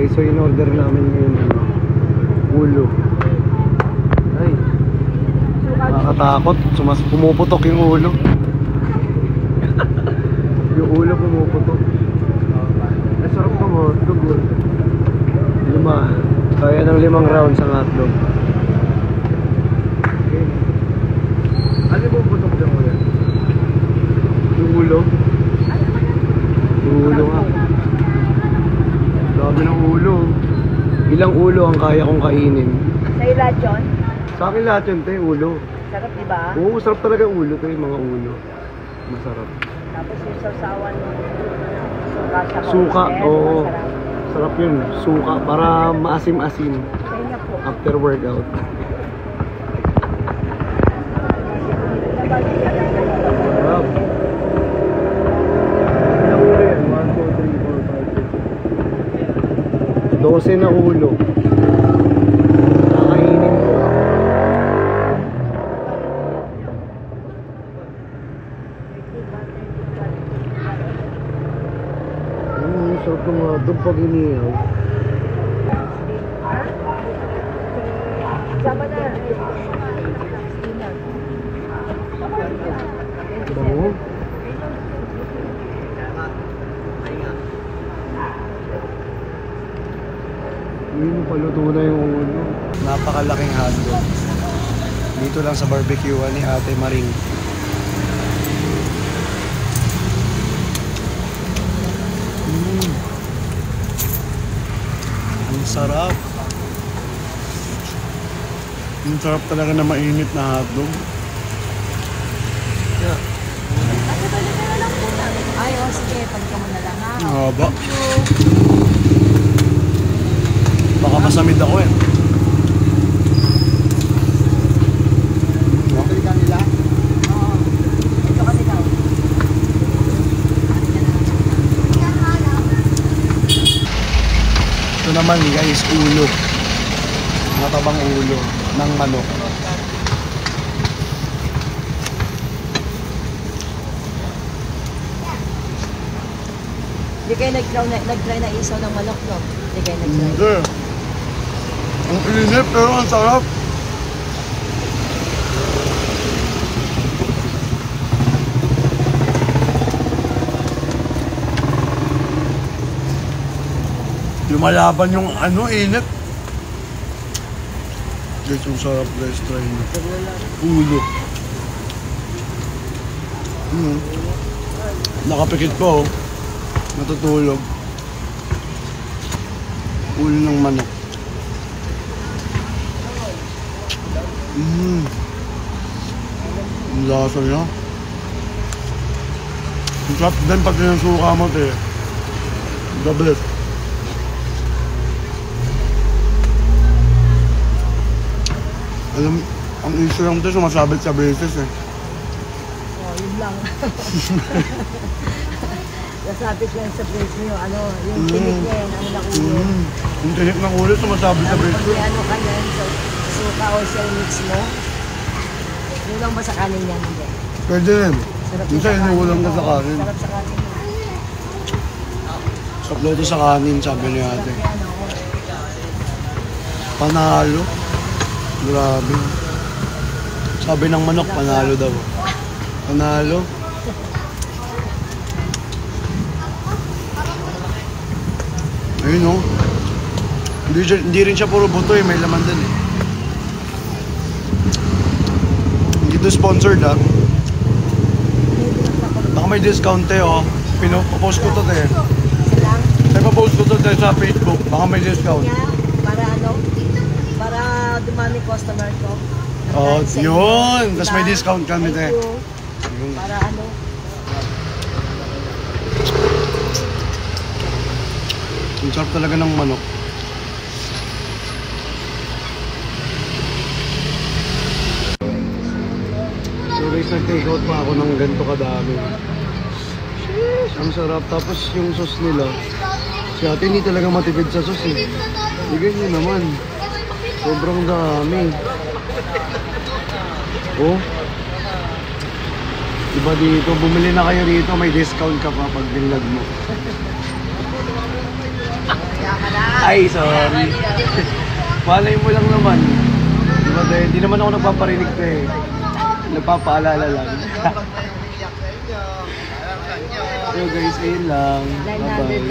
Okay, so in-order namin ngayon ulo. Ay, nakakatakot. Pumuputok yung ulo. Yung ulo pumuputok. Ay, sarap ng hotdog. 5. Kaya ng 5 rounds ang hotdog. Okay. Ano yung pumuputok dyan mo yan? Yung ulo? Yung ulo nga. Dami ng ulo. Ilang ulo ang kaya kong kainin? Sa'yo lahat yun? Sa akin lahat yun, te, ulo. Sarap, di ba? Oo, sarap talaga ulo, te, mga ulo. Masarap. Tapos yung sausawan mo, suka sa Suka, oo. Masarap. Sarap yun, suka, para maasim-asim. Sa'yo na po. After workout. Sarap. Ilang ulo yan? 1, 2, 3, 4, 5, 6. 12 na ulo. Kakainin ko. Sarap ng hotdog pag inihaw. Sama na. Bango. Yun, paluto na yung ulo. Napakalaking hotdog. Dito lang sa barbecuean ni Ate Maring. Ang sarap. Ang sarap talaga na mainit na hotdog. Yeah. Ay, o sige, pagka mo na lang ha. Ang haba. Baka masamid ako eh. Balikan nila? Oo. Ito kasi daw. Ito naman guys, ulo. Matabang ulo ng manok. Hindi kayo nag-try na isaw ng manok, no? Hindi kayo nag-try. Hindi. Ang inip pero ang sarap. Lumalaban yung init. Guys, yung sarap guys, try nyo. Ulo. Nakapikit po, natutulog. Ulo ng manok. Ang lasa niya. Ang sarap din pag sinusuka mo, te. The best. Alam, ang issue lang ito, sumasabit sa braces eh. Oh, yun lang. Nasabit yan sa brace niyo, yung tinik niya yan, na ulo. Yung tinik ng ulo, sumasabit sa braces. Pag may ka yan, suka o shell mix mo, yun lang ba sa kanin yan? Hindi. Pwede rin. Sarap Minsan inuulam ka sa kanin. Sarap sa kanin. Saplo ito sa kanin, sabi ni ate. Sarap yan, oo. Panalo. Grabe. Sabi ng manok, panalo daw. Panalo. Ayun o. Hindi rin siya puro buto eh, may laman din eh. Hindi ito sponsored ah. Baka may discount eh oh. Pinopost ko to eh. May post ko to sa Facebook. Baka may discount. Para para dumami customer ko. Oh, yun. Tapos may discount kami te. Para Ang sarap talaga ng manok. So guys, nag-take out pa ako ng ganito kadami. Sheesh, ang sarap. Tapos yung sauce nila, si ate hindi talaga matipid sa sauce eh. Bigyan nyo naman. Sobrang dami. Oh. Diba dito, bumili na kayo dito, may discount ka pa pag binlog mo. Ay, sorry. Malay mo lang naman. Diba, hindi naman ako nagpaparinig pa eh. Nagpapaalala lang. So guys, ayun lang. Bye-bye.